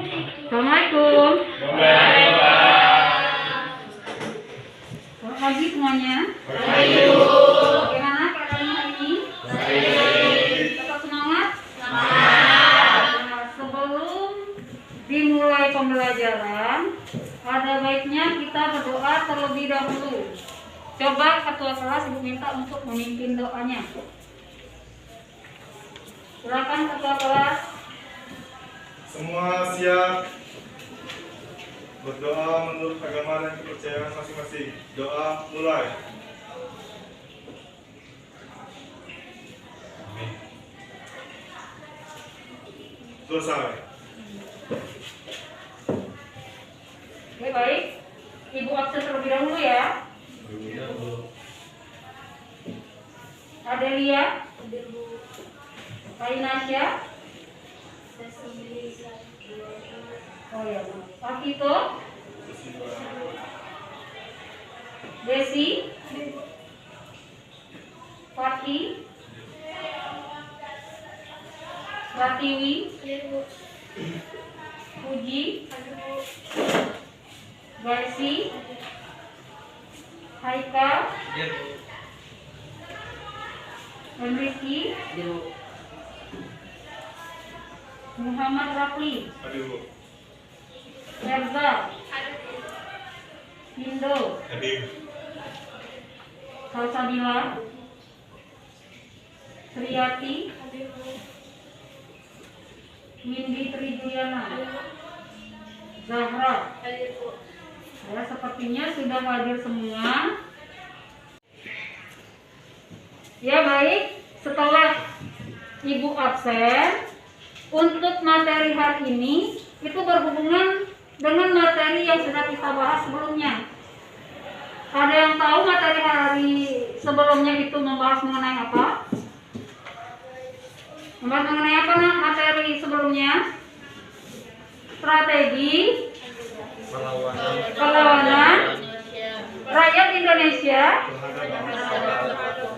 Assalamualaikum. Selamat pagi semuanya. Bagaimana keadaan hari ini? Tetap semangat? Nah, sebelum dimulai pembelajaran, ada baiknya kita berdoa terlebih dahulu. Coba ketua kelas Ibu minta untuk memimpin doanya. Silakan ketua kelas. Semua siap berdoa menurut agama dan kepercayaan masing-masing. Doa mulai. Selesai. Oke, baik. Ibu absen terlebih dahulu ya. Adelia, Kainasya, oh ya, Pak Tito, Desi, Faki, Ratiwi, Puji, Garsi, Haikal, Rizky, Muhammad Rafli, Aduh. Erza, Indo, Aduh. Salsabila, Triati, Windy Trijuliana, Zahra. Ya, sepertinya sudah hadir semua. Ya, baik. Setelah Ibu absen, untuk materi hari ini itu berhubungan dengan materi yang sudah kita bahas sebelumnya. Ada yang tahu materi hari sebelumnya itu membahas mengenai apa? Membahas mengenai apa nak materi sebelumnya? Strategi perlawanan rakyat Indonesia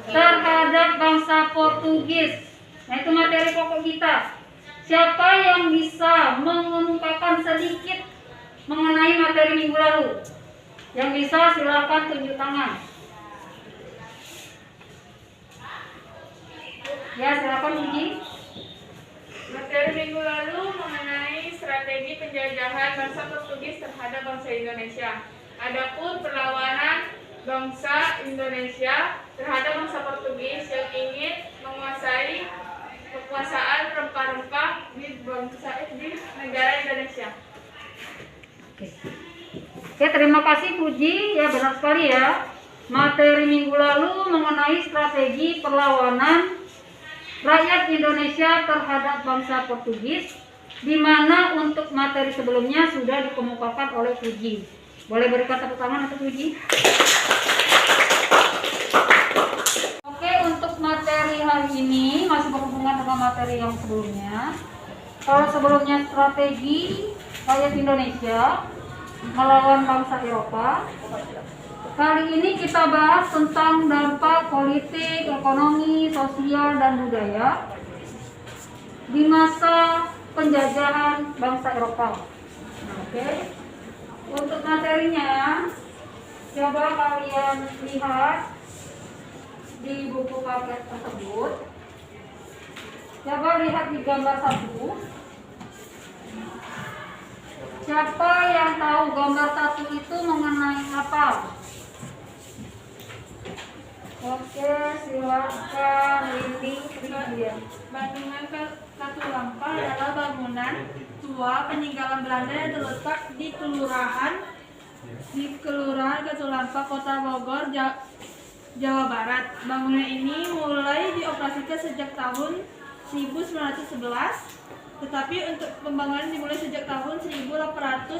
terhadap bangsa Portugis. Nah, itu materi pokok kita. Siapa yang bisa mengemukakan sedikit mengenai materi minggu lalu? Yang bisa silakan tunjuk tangan. Ya, silakan Uji. Materi minggu lalu mengenai strategi penjajahan bangsa Portugis terhadap bangsa Indonesia. Adapun perlawanan bangsa Indonesia terhadap bangsa Portugis yang ingin menguasai kekuasaan rempah-rempah di negara Indonesia. Oke, terima kasih Puji. Ya, benar sekali ya. Materi minggu lalu mengenai strategi perlawanan rakyat Indonesia terhadap bangsa Portugis, di mana untuk materi sebelumnya sudah dikemukakan oleh Puji. Boleh berikan tepuk tangan untuk Puji. Oke, untuk materi hari ini masih berhubungan dengan materi yang sebelumnya. Kalau sebelumnya strategi rakyat Indonesia melawan bangsa Eropa, kali ini kita bahas tentang dampak politik, ekonomi, sosial, dan budaya di masa penjajahan bangsa Eropa. Oke. Untuk materinya, coba kalian lihat di buku paket tersebut. Coba lihat di gambar 1. Siapa yang tahu gambar 1 itu mengenai apa? Oke, silakan Windy. Bangunan Katulampa adalah bangunan tua peninggalan Belanda yang terletak di Kelurahan Katulampa, Kota Bogor, Jawa Barat. Bangunan ini mulai dioperasikan sejak tahun 1911. Tetapi untuk pembangunan dimulai sejak tahun 1889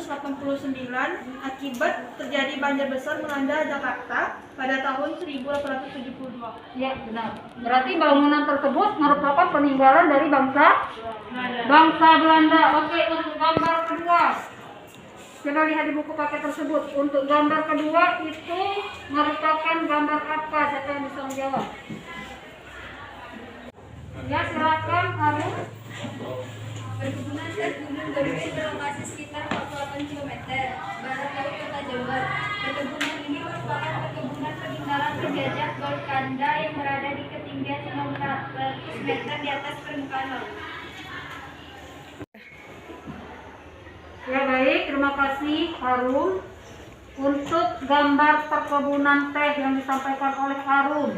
akibat terjadi banjir besar melanda Jakarta pada tahun 1872. Ya, benar. Berarti bangunan tersebut merupakan peninggalan dari bangsa Belanda. Oke, untuk gambar kedua. Coba lihat di buku paket tersebut. Untuk gambar kedua itu merupakan gambar apa? Siapa yang bisa menjawab? Ya, silakan Arun. Perkebunan teh Gunung Gede berlokasi sekitar 48 km barat laut kota Jember. Perkebunan ini merupakan perkebunan peninggalan penjajah Golkanda yang berada di ketinggian 500 meter di atas permukaan laut. Ya baik, terima kasih Harun. Untuk gambar perkebunan teh yang disampaikan oleh Harun,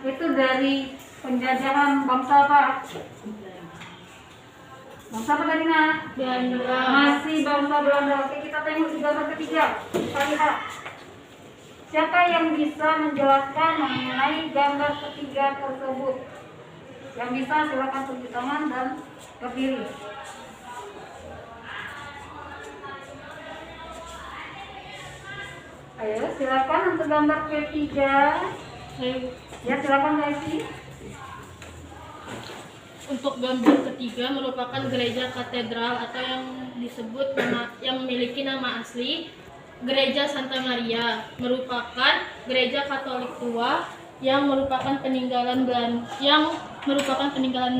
itu dari penjajahan bangsa apa? Bangsa apa tadi nak? Belanda. Masih bangsa Belanda. Oke, kita tengok di gambar ketiga. Kita lihat. Siapa yang bisa menjelaskan mengenai gambar ketiga tersebut? Yang bisa silakan tunjuk tangan dan berdiri. Ayo, silakan untuk gambar ketiga. Ya, silakan guys. Untuk gambar ketiga merupakan gereja katedral atau yang disebut yang memiliki nama asli Gereja Santa Maria, merupakan gereja Katolik tua yang merupakan peninggalan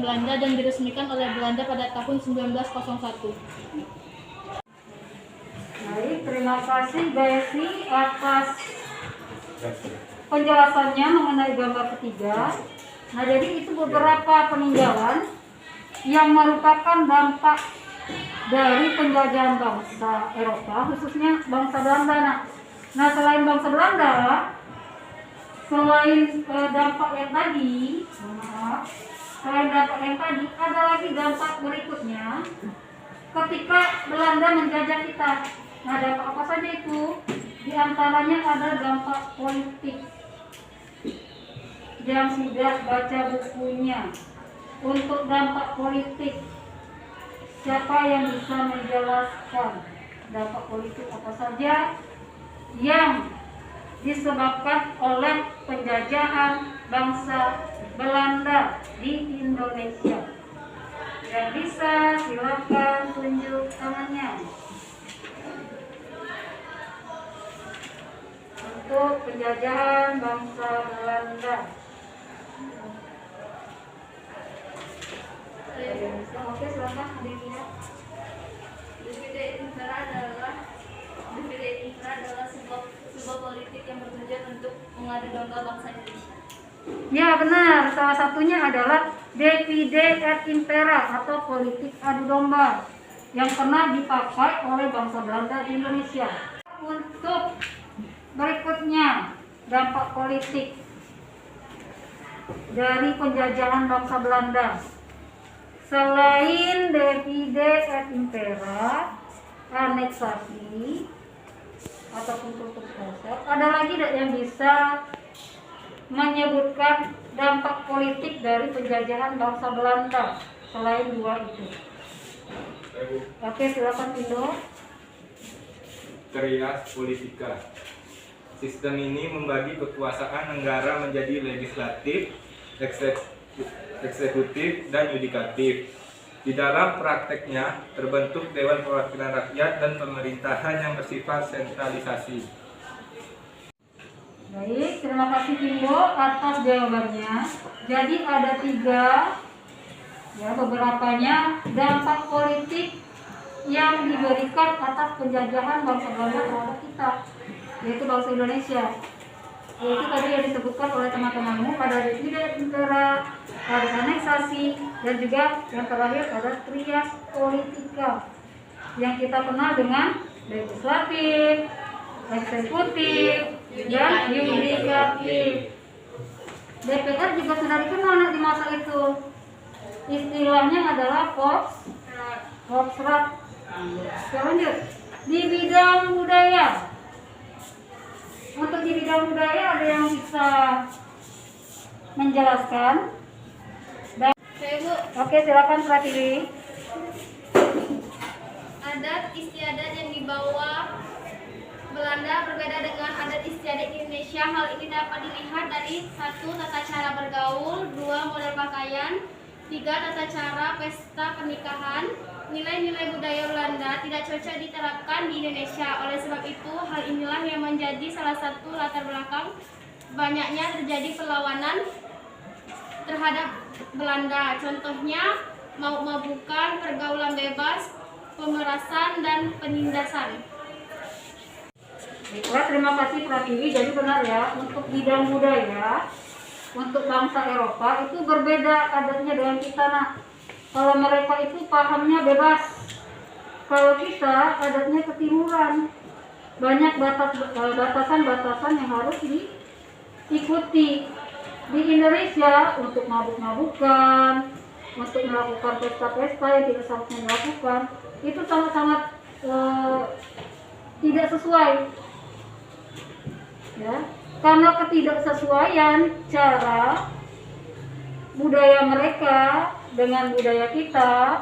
Belanda dan diresmikan oleh Belanda pada tahun 1901. Baik, terima kasih Gaesi atas penjelasannya mengenai gambar ketiga. Nah, jadi itu beberapa peninggalan yang merupakan dampak dari penjajahan bangsa Eropa, khususnya bangsa Belanda. Nah, selain bangsa Belanda, selain dampak yang tadi, ada lagi dampak berikutnya ketika Belanda menjajah kita. Nah, dampak apa saja itu? Di antaranya ada dampak politik. Yang sudah baca bukunya. Untuk dampak politik, siapa yang bisa menjelaskan dampak politik apa saja yang disebabkan oleh penjajahan bangsa Belanda di Indonesia? Yang bisa silakan tunjuk tangannya. Untuk penjajahan bangsa Belanda. Oke, silakan adiknya. Divide Impera adalah sebuah politik yang bertujuan untuk mengadu domba bangsa Indonesia. Ya benar, salah satunya adalah Divide et Impera atau politik adu domba yang pernah dipakai oleh bangsa Belanda di Indonesia. Untuk berikutnya, dampak politik dari penjajahan bangsa Belanda. Selain Divide et Impera, aneksasi ataupun kultur kosong, ada lagi yang bisa menyebutkan dampak politik dari penjajahan bangsa Belanda selain dua itu? Oke, silakan Indo. Trias politika. Sistem ini membagi kekuasaan negara menjadi legislatif, eksekutif, dan yudikatif. Di dalam prakteknya terbentuk Dewan Perwakilan Rakyat dan pemerintahan yang bersifat sentralisasi. Baik, terima kasih Indo atas jawabannya. Jadi ada 3, ya beberapanya dampak politik yang diberikan atas penjajahan bangsa Belanda terhadap kita, yaitu bangsa Indonesia. Yaitu tadi yang disebutkan oleh teman-temanmu pada Divide Impera, ada aneksasi, dan juga yang terakhir ada trias politika yang kita kenal dengan legislatif, eksekutif, dan yudikatif. DPR juga sudah dikenal di masa itu. Istilahnya adalah Volksraad. Lanjut. Di bidang budaya. Untuk di bidang budaya ada yang bisa menjelaskan? Saya Bu, Oke, silakan Pratiri. adat istiadat yang dibawa Belanda berbeda dengan adat istiadat Indonesia. Hal ini dapat dilihat dari 1. Tata cara bergaul, 2. Model pakaian, 3. Tata cara pesta pernikahan. Nilai-nilai budaya Belanda tidak cocok diterapkan di Indonesia. Oleh sebab itu, hal inilah yang menjadi salah satu latar belakang banyaknya terjadi perlawanan terhadap Belanda. Contohnya, mabuk-mabukan, pergaulan bebas, pemerasan, dan penindasan. Baiklah, terima kasih Pratiwi. Jadi benar ya, untuk bidang budaya, untuk bangsa Eropa itu berbeda adatnya dengan kita, nak. Kalau mereka itu pahamnya bebas. Kalau kita adatnya ketimuran. Banyak batasan-batasan yang harus diikuti. Di Indonesia untuk mabuk-mabukan, untuk melakukan pesta-pesta yang tidak seharusnya dilakukan, itu sangat-sangat tidak sesuai. Ya, karena ketidaksesuaian cara budaya mereka dengan budaya kita,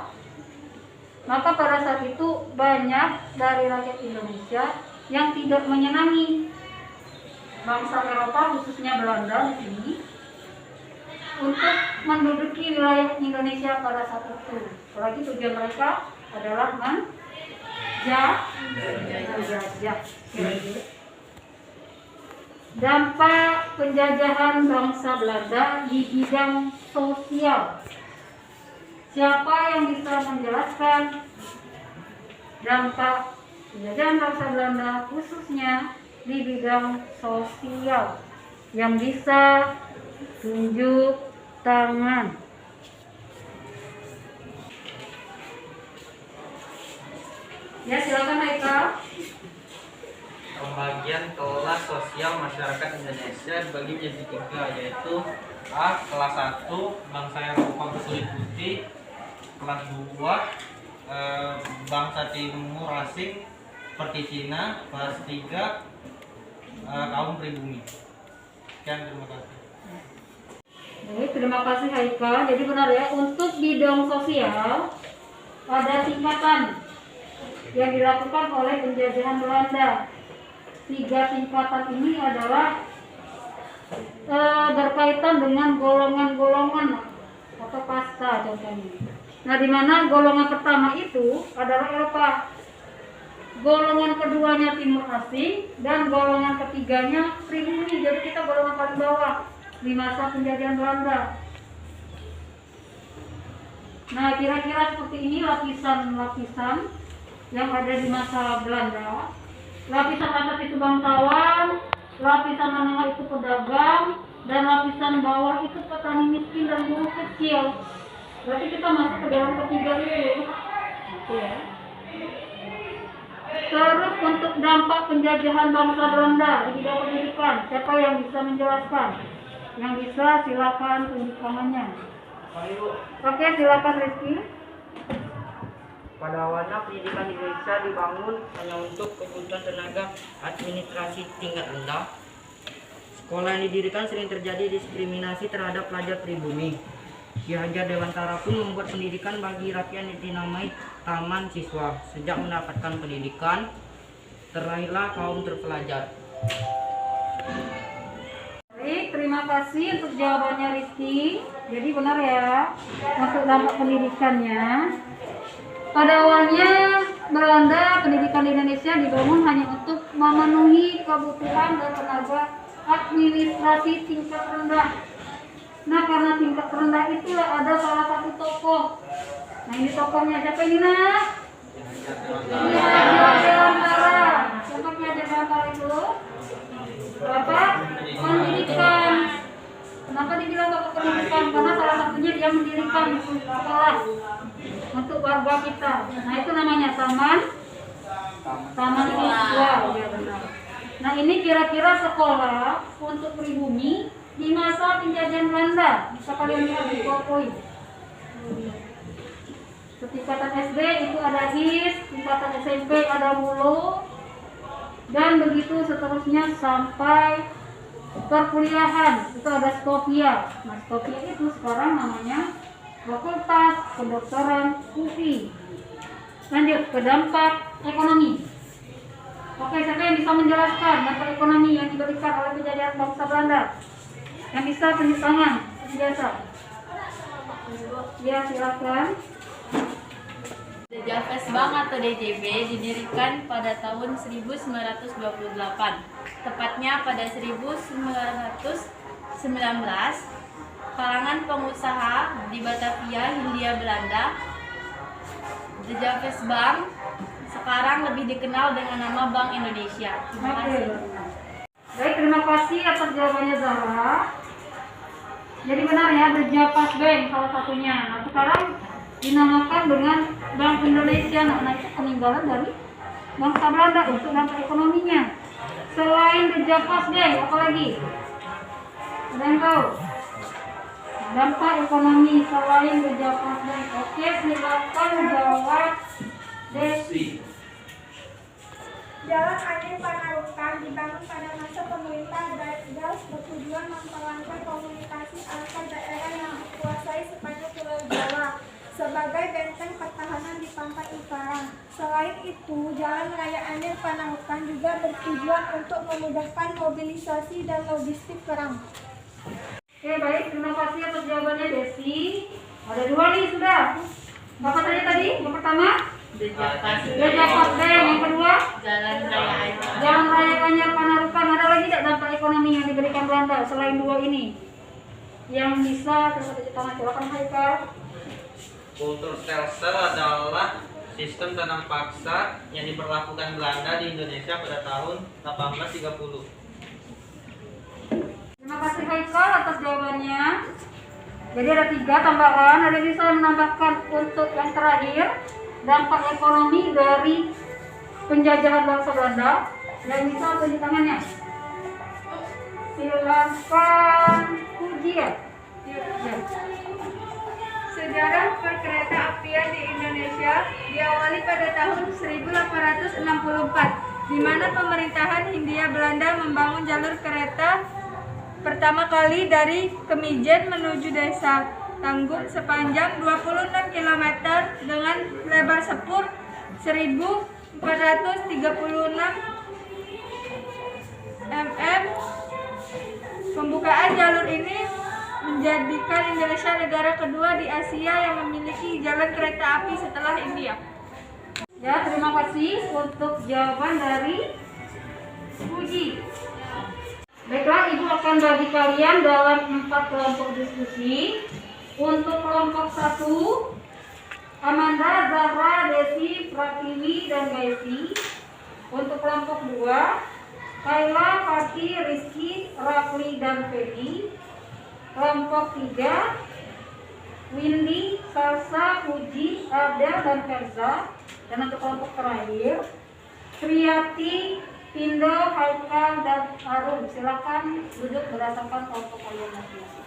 maka pada saat itu banyak dari rakyat Indonesia yang tidak menyenangi bangsa Eropa, khususnya Belanda di sini, untuk menduduki wilayah Indonesia pada saat itu. Apalagi tujuan mereka adalah menjajah. Dampak penjajahan bangsa Belanda di bidang sosial. Siapa yang bisa menjelaskan dampak penjajahan bangsa Belanda khususnya di bidang sosial? Yang bisa tunjuk tangan. Ya, silakan Haikal. Pembagian kelas sosial masyarakat Indonesia dibagi menjadi 3, yaitu A. Kelas 1 bangsa Eropa berkulit putih, kelas 2 bangsa timur asing seperti Cina, kelas 3 kaum pribumi. Sekian, terima kasih. Baik, terima kasih Haikal. Jadi benar ya, untuk bidang sosial ada tingkatan yang dilakukan oleh penjajahan Belanda. 3 tingkatan ini adalah berkaitan dengan golongan-golongan atau kasta contohnya. Nah, di mana golongan pertama itu adalah Eropa, golongan keduanya timur asing, dan golongan ketiganya pribumi. Jadi kita golongan paling bawah di masa penjajahan Belanda. Nah, kira-kira seperti ini lapisan-lapisan yang ada di masa Belanda. Lapisan atas itu bangsawan, lapisan menengah itu pedagang, dan lapisan bawah itu petani miskin dan buruh kecil. Berarti kita masuk ke dalam ketiga itu. Gitu ya. Terus untuk dampak penjajahan bangsa Belanda di bidang pendidikan, siapa yang bisa menjelaskan? Yang bisa silakan tunjuk tangannya. Oke, silakan Rizky. Pada awalnya pendidikan di Indonesia dibangun hanya untuk kebutuhan tenaga administrasi tingkat rendah. Sekolah yang didirikan sering terjadi diskriminasi terhadap pelajar pribumi. Ki Hajar Dewantara pun membuat pendidikan bagi rakyat yang dinamai Taman Siswa. Sejak mendapatkan pendidikan, terlahirlah kaum terpelajar. Baik, terima kasih untuk jawabannya Rizky. Jadi benar ya, untuk dampak pendidikannya. Pada awalnya Belanda pendidikan di Indonesia dibangun hanya untuk memenuhi kebutuhan dan tenaga administrasi tingkat rendah. Nah, karena tingkat rendah itulah ada salah satu tokoh. Nah, ini tokohnya siapa ini, nak? Ki Hajar Dewantara. Siapa Ki Hajar Dewantara itu? Bapak pendidikan. Kenapa dibilang bapak pendidikan? Karena salah satunya dia mendirikan sekolah untuk warga kita. Nah, itu namanya Taman Siswa. Ya, benar. Nah, ini kira-kira sekolah untuk pribumi di masa penjajahan Belanda. Bisa kalian lihat di PowerPoint. Tingkatan SD itu ada HIS, tingkatan SMP ada Mulo, dan begitu seterusnya sampai perkuliahan itu ada Skopia. Nah, Skopia itu sekarang namanya Fakultas Kedokteran UI. Lanjut ke dampak ekonomi. Oke, siapa yang bisa menjelaskan dampak ekonomi yang diberikan oleh penjajahan bangsa Belanda? Yang bisa tunjuk tangan, biasa. Ya, silakan. Jalves Bank atau DJB didirikan pada tahun 1928, tepatnya pada 1919 kalangan pengusaha di Batavia, Hindia Belanda. The Javers Bank sekarang lebih dikenal dengan nama Bank Indonesia. Terima kasih. Baik, terima kasih atas jawabannya Zahra. Jadi benar ya, The Javers Bank salah satunya. Nah, sekarang dinamakan dengan Bank Indonesia. Nah, itu peninggalan dari bangsa Belanda untuk dampak ekonominya. Selain The Javers Bank, apa lagi? Ada yang tahu? Dampak ekonomi selain The Javers Bank. Oke, silakan jawab Desi. Jalan Adir Panarukan dibangun pada masa pemerintah Gals bertujuan memperlancar komunikasi antar daerah yang dikuasai sepanjang Pulau Jawa sebagai benteng pertahanan di pantai utara. Selain itu, Jalan Raya Andir Panarukan juga bertujuan untuk memudahkan mobilisasi dan logistik perang. Oke, baik, terima kasih atas jawabannya Desi. Ada dua nih sudah. Apa tadi? Yang pertama? The Javers The Javers Bank. Yang kedua? Jalan Raya Andir. Jalan Raya Anyer Panarukan. Ada lagi tidak dampak ekonomi yang diberikan Belanda selain dua ini? Yang bisa terus tangan, silakan Haikal. Kultur stelsel adalah sistem tanam paksa yang diberlakukan Belanda di Indonesia pada tahun 1830. Terima kasih Haikal atas jawabannya. Jadi ada 3 tambahan. Ada yang bisa menambahkan untuk yang terakhir, dampak ekonomi dari penjajahan bangsa Belanda. Yang bisa tunjuk tangannya. Silakan Puji ya. Sejarah perkereta apian di Indonesia diawali pada tahun 1864, di mana pemerintahan Hindia Belanda membangun jalur kereta pertama kali dari Kemijen menuju Desa Tanggung sepanjang 26 km dengan lebar sepur 1436 mm. Pembukaan jalur ini menjadikan Indonesia negara kedua di Asia yang memiliki jalan kereta api setelah India. Ya, terima kasih untuk jawaban dari Puji. Baiklah, Ibu akan bagi kalian dalam 4 kelompok diskusi. Untuk kelompok 1, Amanda, Zahra, Desi, Pratiwi, dan Gaisi. Untuk kelompok 2, Kayla, Fatih, Rizky, Rafli, dan Fedi. Kelompok 3, Windy, Salsa, Puji, Adel, dan Ferza. Dan untuk kelompok terakhir, Priyati, Pindo, Haikal, dan Harun. Silakan duduk berdasarkan kelompok kalian masing-masing.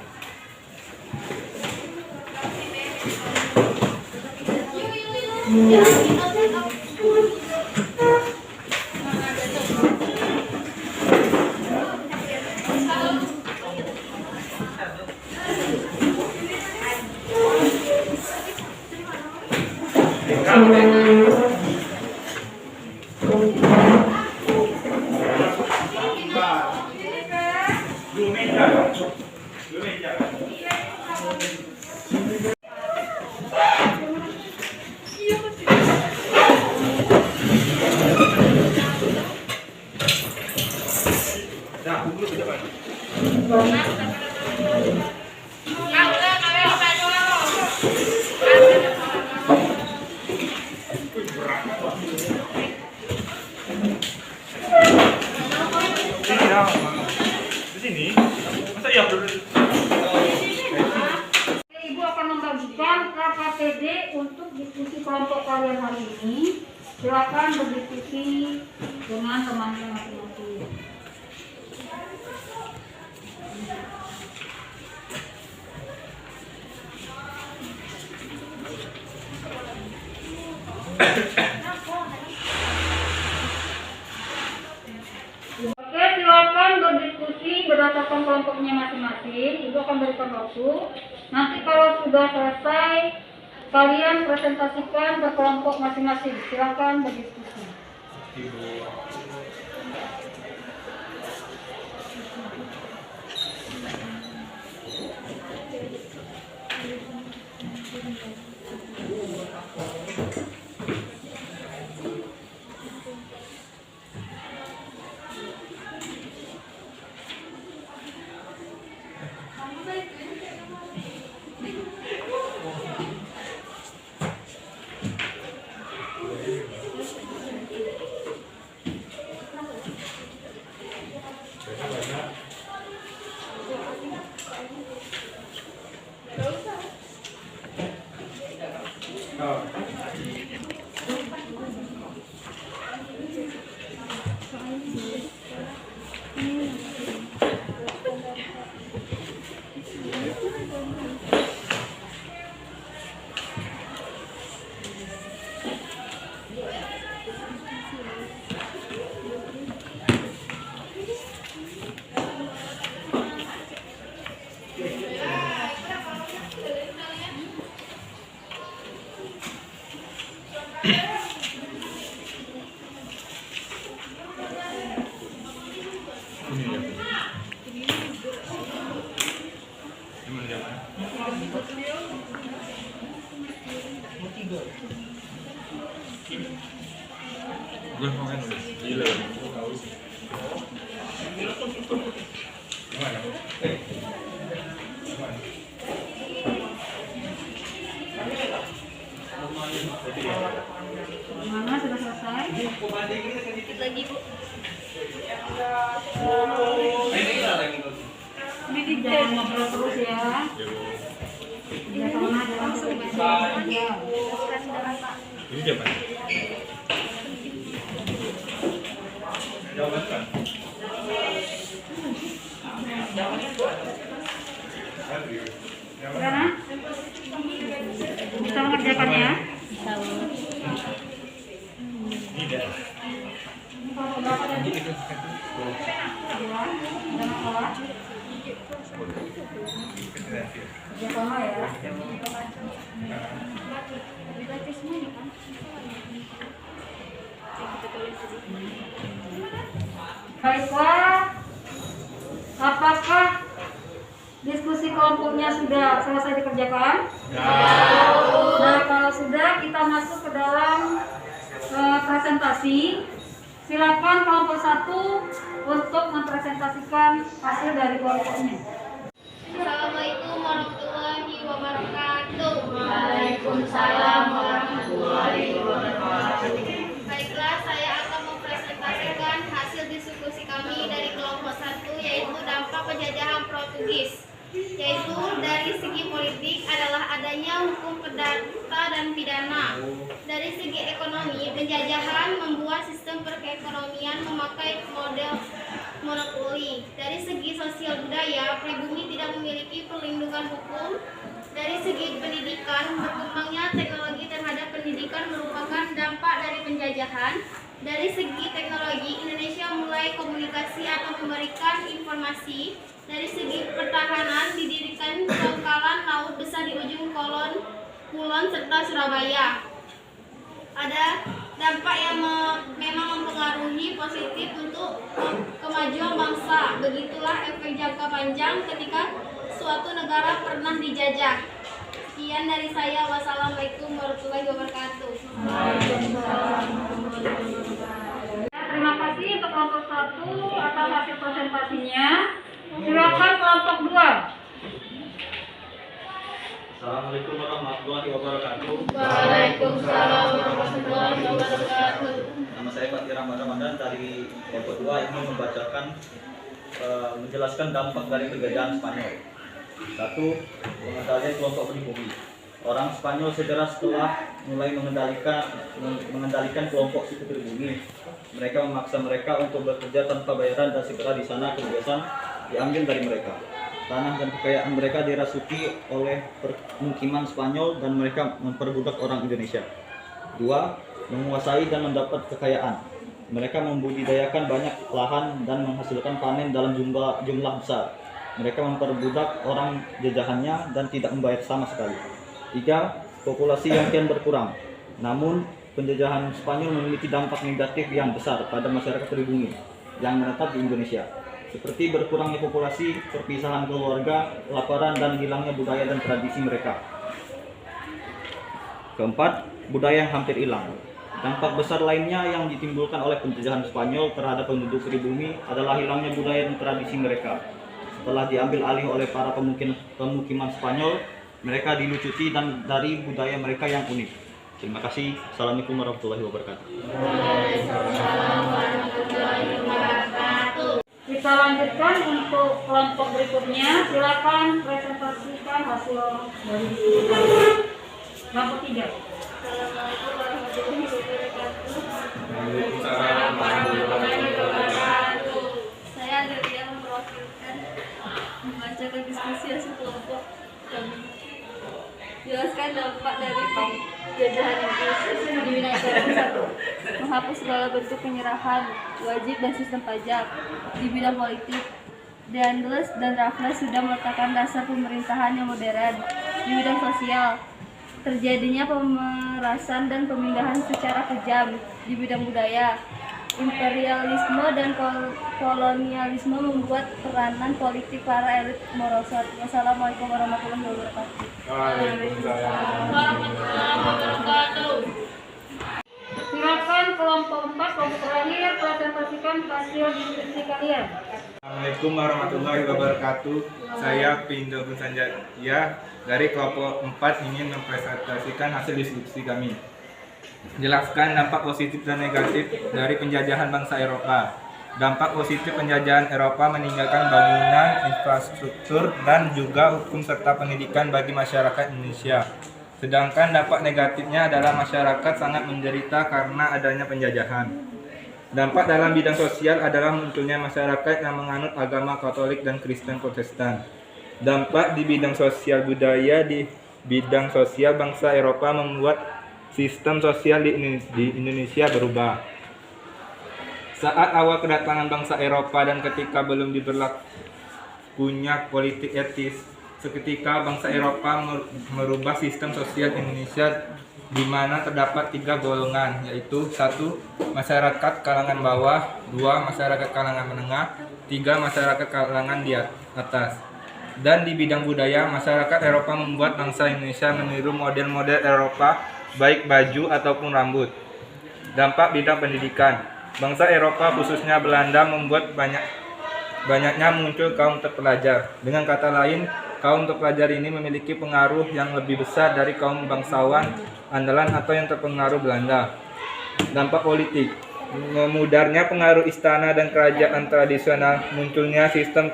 Ibu akan membagikan KKPD untuk diskusi kelompok kalian hari ini. Silakan berdiskusi dengan temannya masing-masing. Oke, silakan berdiskusi berdasarkan kelompoknya masing-masing. Ibu akan berikan waktu. Nanti kalau sudah selesai, kalian presentasikan ke kelompok masing-masing. Silakan berdiskusi. Gue makan dulu. Gila. Gimana? Gimana, sudah selesai? Dikit lagi Bu. Jangan ngobrol terus ya. Ya, jangan langsung ya. Ini siapa? Jawaban. Gimana? Bisa mengerjakannya? Ini dah. Berapa tadi? Dua. Ada masalah? Kerja sama ya. Baiklah, apakah diskusi kelompoknya sudah selesai dikerjakan? Nah, kalau sudah, kita masuk ke dalam presentasi. Silakan kelompok 1 untuk mempresentasikan hasil dari kelompoknya. Assalamualaikum warahmatullahi wabarakatuh. Waalaikumsalam warahmatullahi wabarakatuh. Baiklah, saya akan mempresentasikan hasil diskusi kami dari kelompok 1, yaitu dampak penjajahan Portugis. Yaitu dari segi politik adalah adanya hukum perdata dan pidana. Dari segi ekonomi, penjajahan membuat sistem perekonomian memakai model monopoli. Dari segi sosial budaya, pribumi tidak memiliki perlindungan hukum. Dari segi pendidikan, berkembangnya teknologi terhadap pendidikan merupakan dampak dari penjajahan. Dari segi teknologi, Indonesia mulai komunikasi atau memberikan informasi. Dari segi pertahanan, didirikan pangkalan laut besar di ujung kulon serta Surabaya. Ada dampak yang memang mempengaruhi positif untuk kemajuan bangsa. Begitulah efek jangka panjang ketika suatu negara pernah dijajah. Sekian dari saya. Wassalamualaikum warahmatullahi wabarakatuh. Terima kasih untuk kelompok 1 atas hasil presentasinya. Silakan kelompok 2. Assalamualaikum warahmatullahi wabarakatuh. Waalaikumsalam warahmatullahi wabarakatuh. Nama saya Fatih Rahman Ramadan dari kelompok 2 ingin membacakan menjelaskan dampak dari penjajahan Spanyol. 1. Pengendalian kelompok pribumi. Orang Spanyol segera setelah mulai mengendalikan kelompok suku pribumi. Mereka memaksa mereka untuk bekerja tanpa bayaran dan segera di sana kebebasan diambil dari mereka. Tanah dan kekayaan mereka dirasuki oleh permukiman Spanyol dan mereka memperbudak orang Indonesia. 2. Menguasai dan mendapat kekayaan. Mereka membudidayakan banyak lahan dan menghasilkan panen dalam jumlah besar. Mereka memperbudak orang jajahannya dan tidak membayar sama sekali. 3. Populasi yang kian berkurang. Namun, penjajahan Spanyol memiliki dampak negatif yang besar pada masyarakat pribumi yang menetap di Indonesia, seperti berkurangnya populasi, perpisahan keluarga, kelaparan, dan hilangnya budaya dan tradisi mereka. 4. Budaya yang hampir hilang. Dampak besar lainnya yang ditimbulkan oleh penjajahan Spanyol terhadap penduduk pribumi adalah hilangnya budaya dan tradisi mereka. Setelah diambil alih oleh para pemukiman Spanyol, mereka dilucuti dan dari budaya mereka yang unik. Terima kasih. Assalamualaikum warahmatullahi wabarakatuh. Kita lanjutkan untuk kelompok berikutnya. Silakan presentasikan hasil dari kelompok 3. Assalamualaikum warahmatullahi wabarakatuh. Waalaikumsalam warahmatullahi wabarakatuh. Saya Adelia mewakilkan membacakan diskusi hasil kelompok kami. Jelaskan dampak dari penjajahan Inggris di wilayah Eropa. 1. Menghapus segala bentuk penyerahan wajib dan sistem pajak di bidang politik. Daniels dan Raffles sudah meletakkan dasar pemerintahan yang modern di bidang sosial. Terjadinya pemerasan dan pemindahan secara kejam di bidang budaya. Imperialisme dan kolonialisme membuat peranan politik para elit merosot. Wassalamualaikum warahmatullahi wabarakatuh. Waalaikumsalam. Warahmatullahi wabarakatuh. membacakan hasil diskusi kalian. Assalamualaikum warahmatullahi wabarakatuh. Saya Pindo Sanjaya dari kelompok 4 ingin mempresentasikan hasil diskusi kami. Jelaskan dampak positif dan negatif dari penjajahan bangsa Eropa. Dampak positif penjajahan Eropa meninggalkan bangunan, infrastruktur, dan juga hukum serta pendidikan bagi masyarakat Indonesia. Sedangkan dampak negatifnya adalah masyarakat sangat menderita karena adanya penjajahan. Dampak dalam bidang sosial adalah munculnya masyarakat yang menganut agama Katolik dan Kristen Protestan. Dampak di bidang sosial budaya. Di bidang sosial, bangsa Eropa membuat sistem sosial di Indonesia berubah. Saat awal kedatangan bangsa Eropa dan ketika belum diberlakunya politik etis, seketika bangsa Eropa merubah sistem sosial Indonesia di mana terdapat 3 golongan, yaitu 1. Masyarakat kalangan bawah, 2. Masyarakat kalangan menengah, 3. Masyarakat kalangan di atas. Dan di bidang budaya, masyarakat Eropa membuat bangsa Indonesia meniru model-model Eropa, baik baju ataupun rambut. Dampak bidang pendidikan, bangsa Eropa khususnya Belanda membuat banyaknya muncul kaum terpelajar. Dengan kata lain, kaum terpelajar ini memiliki pengaruh yang lebih besar dari kaum bangsawan andalan atau yang terpengaruh Belanda. Dampak politik, memudarnya pengaruh istana dan kerajaan tradisional, munculnya sistem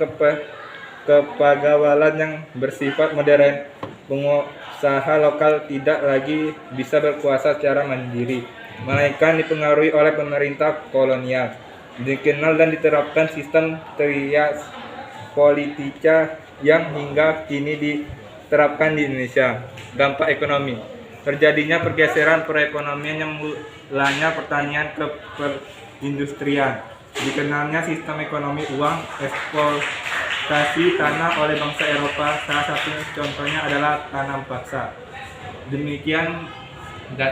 kepagawalan yang bersifat modern. Pengusaha lokal tidak lagi bisa berkuasa secara mandiri, melainkan dipengaruhi oleh pemerintah kolonial. Dikenal dan diterapkan sistem trias politika yang hingga kini diterapkan di Indonesia. Dampak ekonomi, terjadinya pergeseran perekonomian yang mulanya pertanian ke perindustrian. Dikenalnya sistem ekonomi uang, eksploitasi tanah oleh bangsa Eropa, salah satu contohnya adalah tanam paksa. Demikian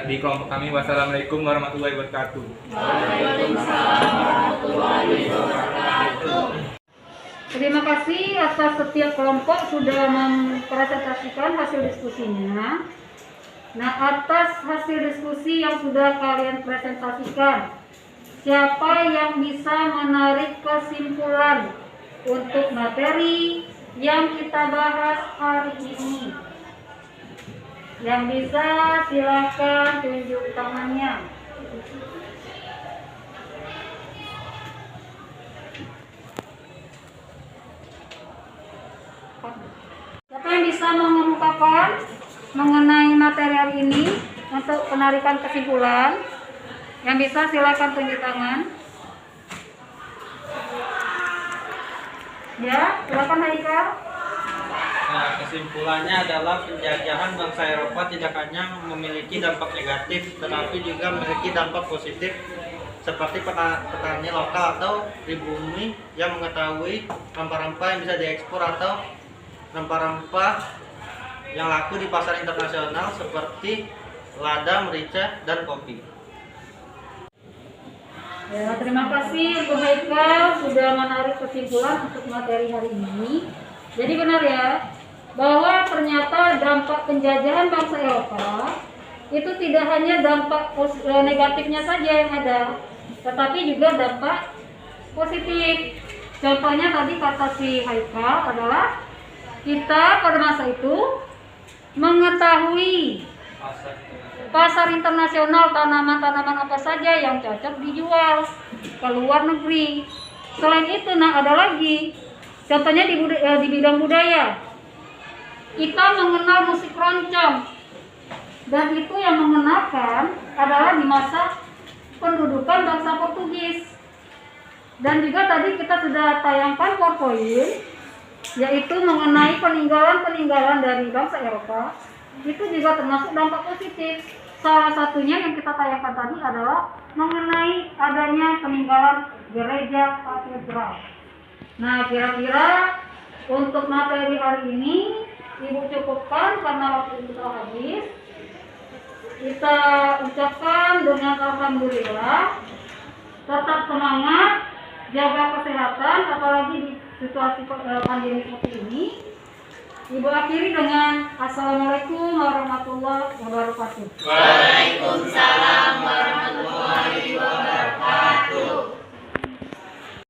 di kelompok kami. Wassalamualaikum warahmatullahi wabarakatuh. Waalaikumsalam warahmatullahi wabarakatuh. Terima kasih atas setiap kelompok sudah mempresentasikan hasil diskusinya. Nah, atas hasil diskusi yang sudah kalian presentasikan, siapa yang bisa menarik kesimpulan untuk materi yang kita bahas hari ini? Yang bisa silakan tunjuk tangannya. Siapa yang bisa mengemukakan mengenai materi hari ini untuk penarikan kesimpulan? Yang bisa silakan tunjuk tangan. Ya, silakan Haikal. Nah, kesimpulannya adalah penjajahan bangsa Eropa tidak hanya memiliki dampak negatif, tetapi juga memiliki dampak positif, seperti petani lokal atau pribumi yang mengetahui rempah-rempah yang bisa diekspor atau rempah-rempah yang laku di pasar internasional seperti lada, merica, dan kopi. Ya, terima kasih Bu Haikal sudah menarik kesimpulan untuk materi hari ini. Jadi benar ya, bahwa ternyata dampak penjajahan bangsa Eropa itu tidak hanya dampak negatifnya saja yang ada, tetapi juga dampak positif. Contohnya tadi kata si Haikal adalah kita pada masa itu mengetahui pasar internasional tanaman-tanaman apa saja yang cocok dijual ke luar negeri. Selain itu, nah ada lagi, contohnya di bidang budaya, kita mengenal musik roncong, dan itu yang mengenalkan adalah di masa pendudukan bangsa Portugis. Dan juga tadi kita sudah tayangkan PowerPoint, yaitu mengenai peninggalan-peninggalan dari bangsa Eropa. Itu juga termasuk dampak positif. Salah satunya yang kita tayangkan tadi adalah mengenai adanya peninggalan gereja katedral. Nah, kira-kira untuk materi hari ini Ibu cukupkan karena waktu kita habis. Kita ucapkan dengan alhamdulillah, tetap semangat, jaga kesehatan, apalagi di situasi pandemi seperti ini. Ibu akhiri dengan Assalamualaikum warahmatullahi wabarakatuh. Waalaikumsalam warahmatullahi